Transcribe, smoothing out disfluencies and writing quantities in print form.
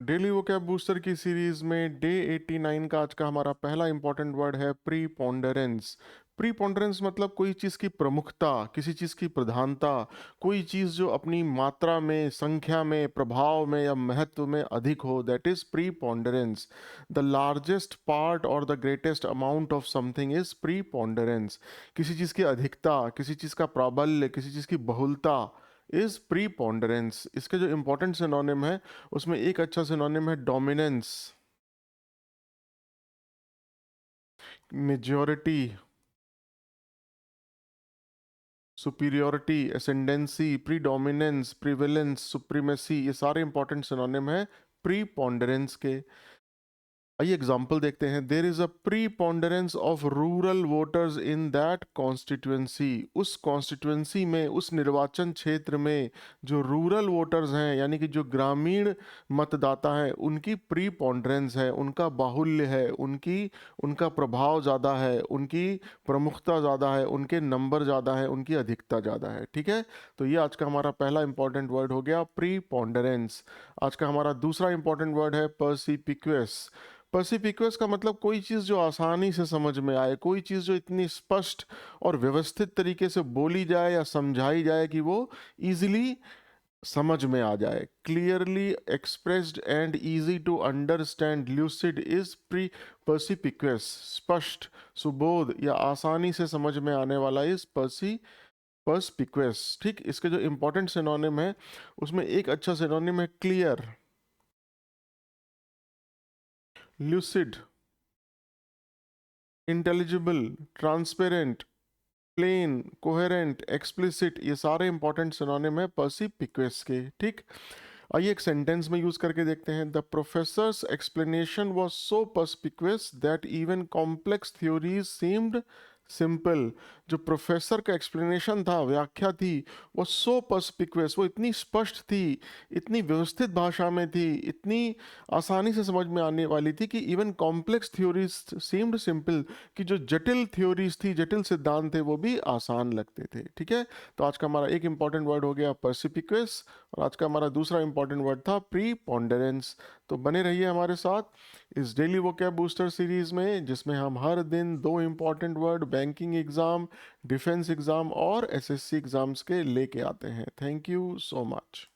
Daily vocab booster की series में day 89 का आज का हमारा पहला इंपॉर्टेंट वर्ड है प्रीपोंडरेंस। प्रीपोंडरेंस मतलब कोई चीज़ की प्रमुखता, किसी चीज़ की प्रधानता, कोई चीज़ जो अपनी मात्रा में, संख्या में, प्रभाव में या महत्व में अधिक हो, that is preponderance. The largest part और the greatest amount of something is preponderance. किसी चीज़ की अधिकता, किसी चीज़ का प्राबल्य, किसी चीज़ की बहुलता इज प्रीपोंडरेंस। इसके जो इंपॉर्टेंट सिनोनिम है उसमें एक अच्छा सिनोनिम है dominance, majority, superiority, ascendancy, predominance, prevalence, supremacy, ये सारे इंपॉर्टेंट सिनोनिम है प्रीपोंडरेंस के। आइए एग्जाम्पल देखते हैं। There is a preponderance of rural voters in that constituency. उस कॉन्स्टिट्यूएंसी में, उस निर्वाचन क्षेत्र में जो रूरल वोटर्स हैं, यानी कि जो ग्रामीण मतदाता हैं, उनकी प्रीपोंडरेंस है, उनका बाहुल्य है, उनका प्रभाव ज़्यादा है, उनकी प्रमुखता ज़्यादा है, उनके नंबर ज़्यादा है, उनकी अधिकता ज़्यादा है। ठीक है, तो ये आज का हमारा पहला इंपॉर्टेंट वर्ड हो गया प्रीपोंडरेंस। आज का हमारा दूसरा इंपॉर्टेंट वर्ड है पर्सिपिक्वस। पर्सिपिक्वस का मतलब कोई चीज़ जो आसानी से समझ में आए, कोई चीज़ जो इतनी स्पष्ट और व्यवस्थित तरीके से बोली जाए या समझाई जाए कि वो इजीली समझ में आ जाए। Clearly expressed and easy to understand lucid is perspicuous. स्पष्ट, सुबोध या आसानी से समझ में आने वाला इज पर्सपिक्वस। ठीक, इसके जो इंपॉर्टेंट सिनोनिम है उसमें एक अच्छा सिनोनिम है clear, lucid, intelligible, transparent, plain, coherent, explicit, ये सारे इंपॉर्टेंट सिनोनिम है पर्सिपिक्वस के। ठीक, आइए एक सेंटेंस में यूज करके देखते हैं। The professor's explanation was so perspicuous that even complex theories seemed simple. जो प्रोफेसर का एक्सप्लेनेशन था, व्याख्या थी, वो सो पर्सपिक्वस, वो इतनी स्पष्ट थी, इतनी व्यवस्थित भाषा में थी, इतनी आसानी से समझ में आने वाली थी कि even complex theories seemed simple, कि जो जटिल थ्योरीज थी, जटिल सिद्धांत थे, वो भी आसान लगते थे। ठीक है, तो आज का हमारा एक इंपॉर्टेंट वर्ड हो गया पर्सिपिक्वस, और आज का हमारा दूसरा इंपॉर्टेंट वर्ड था प्रीपोंडरेंस। तो बने रहिए हमारे साथ इस डेली वोकैब बूस्टर सीरीज में, जिसमें हम हर दिन दो important word banking exam, defence exam और एसएससी एग्जाम्स के लेके आते हैं। Thank you so much.